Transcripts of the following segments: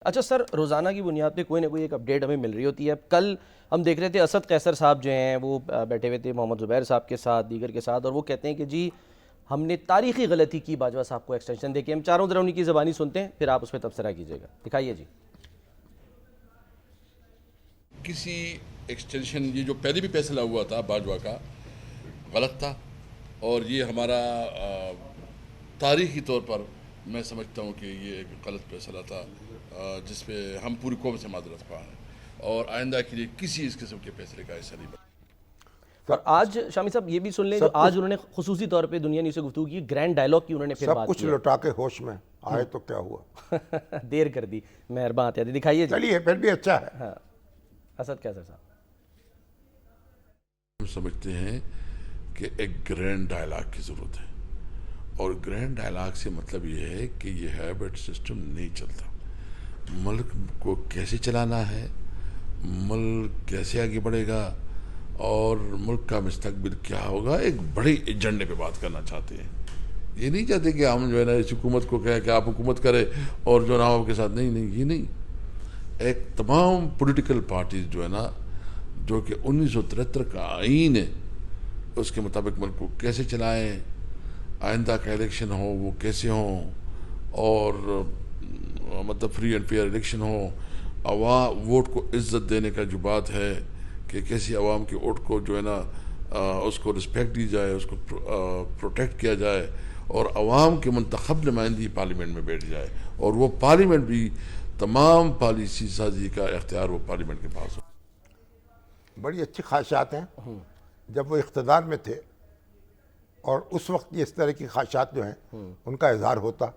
अच्छा सर, रोज़ाना की बुनियाद पे कोई ना कोई एक अपडेट हमें मिल रही होती है। कल हम देख रहे थे असद कैसर साहब जो हैं वो बैठे हुए थे मोहम्मद ज़ुबैर साहब के साथ, दीगर के साथ, और वो कहते हैं कि जी हमने तारीखी गलती की बाजवा साहब को एक्सटेंशन देके। हम चारों तरफ उनकी ज़बानी सुनते हैं, फिर आप उस पर तबसरा कीजिएगा। दिखाइए जी। किसी एक्सटेंशन, ये जो पहले भी फैसला हुआ था बाजवा का, गलत था। और ये हमारा तारीखी तौर पर मैं समझता हूँ कि ये एक गलत फैसला था, जिस पे हम पूरी कौम से माजरत ख्वाह हैं और आइंदा के लिए किसी इस किस्म के फैसले का हिस्सा नहीं बने। और आज शामी साहब ये भी सुन लें, जो आज उन्होंने खुसूसी तौर पे दुनिया न्यूज़ से गुफ्तगू की, ग्रैंड डायलॉग की उन्होंने फिर बात की। सब कुछ लौटा के होश में आए तो क्या हुआ। देर कर दी, मेहरबान आते। दिखाइए जी। चलिए फिर भी अच्छा है। हाँ, असद कैसर साहब। हम समझते हैं कि एक ग्रैंड डायलॉग की ज़रूरत है, और ग्रैंड डायलॉग से मतलब ये है कि ये हैबिट सिस्टम नहीं चलता। मुल्क को कैसे चलाना है, मुल्क कैसे आगे बढ़ेगा और मुल्क का मुस्तकबिल क्या होगा, एक बड़े एजेंडे पे बात करना चाहते हैं। ये नहीं चाहते कि हम जो है ना इस हुकूमत को कहें कि आप हुकूमत करें और जो ना आपके साथ, नहीं नहीं, ये नहीं। एक तमाम पॉलिटिकल पार्टीज जो है ना, जो कि 1973 का आईन है उसके मुताबिक मुल्क को कैसे चलाएं, आइंदा का इलेक्शन हो वो कैसे हो, और मतलब फ्री एंड फेयर इलेक्शन हो, वोट को इज्जत देने का जो बात है कि कैसी आवाम के वोट को जो है ना उसको रिस्पेक्ट दी जाए, उसको प्रोटेक्ट किया जाए, और आवाम के मुंतखब नुमाइंदी पार्लियामेंट में बैठ जाए, और वो पार्लियामेंट भी तमाम पॉलिसी साजी का इख्तियार वो पार्लियामेंट के पास हो। बड़ी अच्छी ख्वाहिशात हैं। जब वो इख्तदार में थे और उस वक्त इस तरह की ख्वाहिशात जो हैं उनका इजहार होता,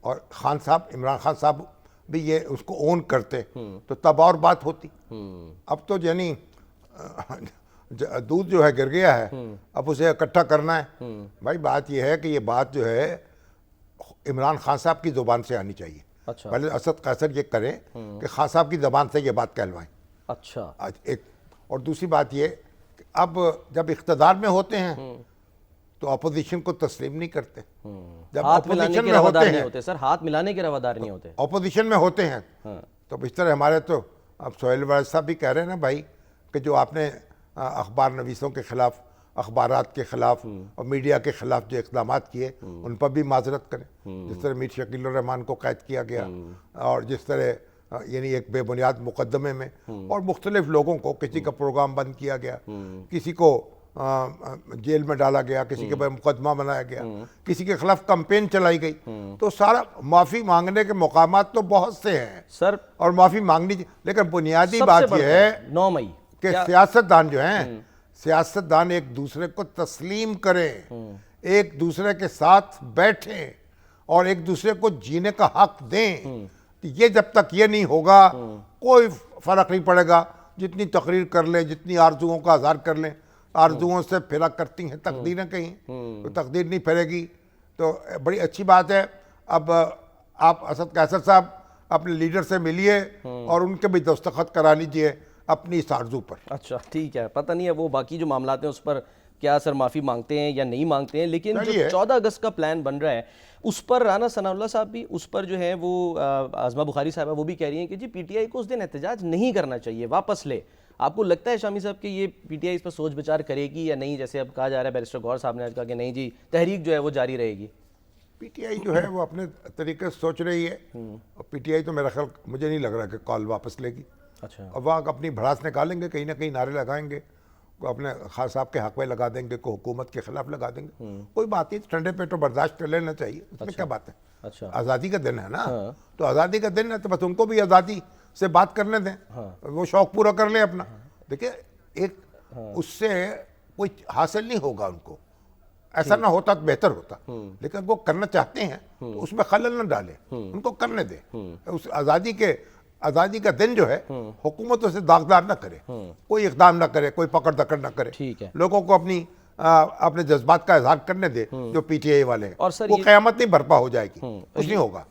और खान साहब, इमरान खान साहब भी ये उसको ओन करते, तो तब और बात होती। अब तो यानी दूध जो है गिर गया है, अब उसे इकट्ठा करना है। भाई बात यह है कि ये बात जो है इमरान खान साहब की ज़ुबान से आनी चाहिए। अच्छा। पहले असद कैसर ये करें कि खान साहब की ज़बान से ये बात कहलवाएं। अच्छा। एक और दूसरी बात ये कि अब जब इख्तदार में होते हैं तो अपोजिशन को तस्लीम नहीं करते। जब अपोजिशन में होते हैं, सर हाथ मिलाने के रवादार नहीं होते। अपोजिशन में होते हैं तो इस तरह हमारे तो अब सोहेल वालिद साहब भी कह रहे हैं ना भाई कि जो आपने अखबार नवीसों के खिलाफ, अखबारात के खिलाफ और मीडिया के खिलाफ जो इक़दाम किए उन पर भी माजरत करें। जिस तरह मीर शकील रहमान को कैद किया गया, और जिस तरह यानी एक बेबुनियाद मुकदमे में और मुख्तलिफ लोगों को, किसी का प्रोग्राम बंद किया गया, किसी को जेल में डाला गया, किसी के ऊपर मुकदमा बनाया गया, किसी के खिलाफ कैंपेन चलाई गई, तो सारा माफ़ी मांगने के मकामात तो बहुत से हैं सर, और माफ़ी मांगनी, लेकिन बुनियादी बात यह है 9 मई कि सियासतदान जो हैं, सियासतदान एक दूसरे को तस्लीम करें, एक दूसरे के साथ बैठें और एक दूसरे को जीने का हक दें। ये जब तक ये नहीं होगा कोई फर्क नहीं पड़ेगा। जितनी तकरीर कर लें, जितनी आरजुओं का इज़हार कर लें, आरजुओं से फिरा करती हैं तकदीरें कहीं, तो तकदीर नहीं फिरेगी। तो बड़ी अच्छी बात है। अब आप असद कैसर साहब अपने लीडर से मिलिए और उनके भी दस्तखत करा लीजिए अपनी इस आरजू पर। अच्छा ठीक है, पता नहीं है वो बाकी जो मामलात हैं उस पर क्या सर माफ़ी मांगते हैं या नहीं मांगते हैं, लेकिन जो 14 अगस्त का प्लान बन रहा है उस पर राना सनाउल्लाह साहब भी, उस पर जो है वो आज़मा बुखारी साहब वो भी कह रही हैं कि जी पीटीआई को उस दिन एहतजाज नहीं करना चाहिए, वापस ले। आपको लगता है शामी साहब कि ये पीटीआई इस पर सोच विचार करेगी या नहीं? जैसे अब कहा जा रहा है, बैरिस्टर गौहर साहब ने आज कहा कि नहीं जी तहरीक जो है वो जारी रहेगी। पीटीआई जो है वो अपने तरीके से सोच रही है, और पीटीआई तो मेरा ख्याल, मुझे नहीं लग रहा कि कॉल वापस लेगी। अच्छा। अब वहाँ अपनी भड़ास निकालेंगे, कहीं ना कहीं नारे लगाएंगे, को अपने खान साहब के हक में लगा देंगे, को हुकूमत के खिलाफ लगा देंगे। कोई बात नहीं, ठंडे पेटों बर्दाश्त कर लेना चाहिए, उसमें क्या बात है। अच्छा। आज़ादी का दिन है ना, तो आज़ादी का दिन है तो बस उनको भी आज़ादी से बात करने दें, वो शौक पूरा कर लें अपना। देखिए एक उससे कोई हासिल नहीं होगा उनको, ऐसा ना होता तो बेहतर होता, लेकिन वो करना चाहते हैं तो उसमें खलल न डालें, उनको करने दें। उस आज़ादी का दिन जो है हुकूमतों से दागदार ना करे, कोई इक़दाम ना करे, कोई पकड़ दकड़ ना करे, ठीक है। लोगों को अपने जज्बात का इजहार करने दे जो पीटीआई वाले हैं, और सर वो क़यामत नहीं बर्पा हो जाएगी, कुछ नहीं होगा।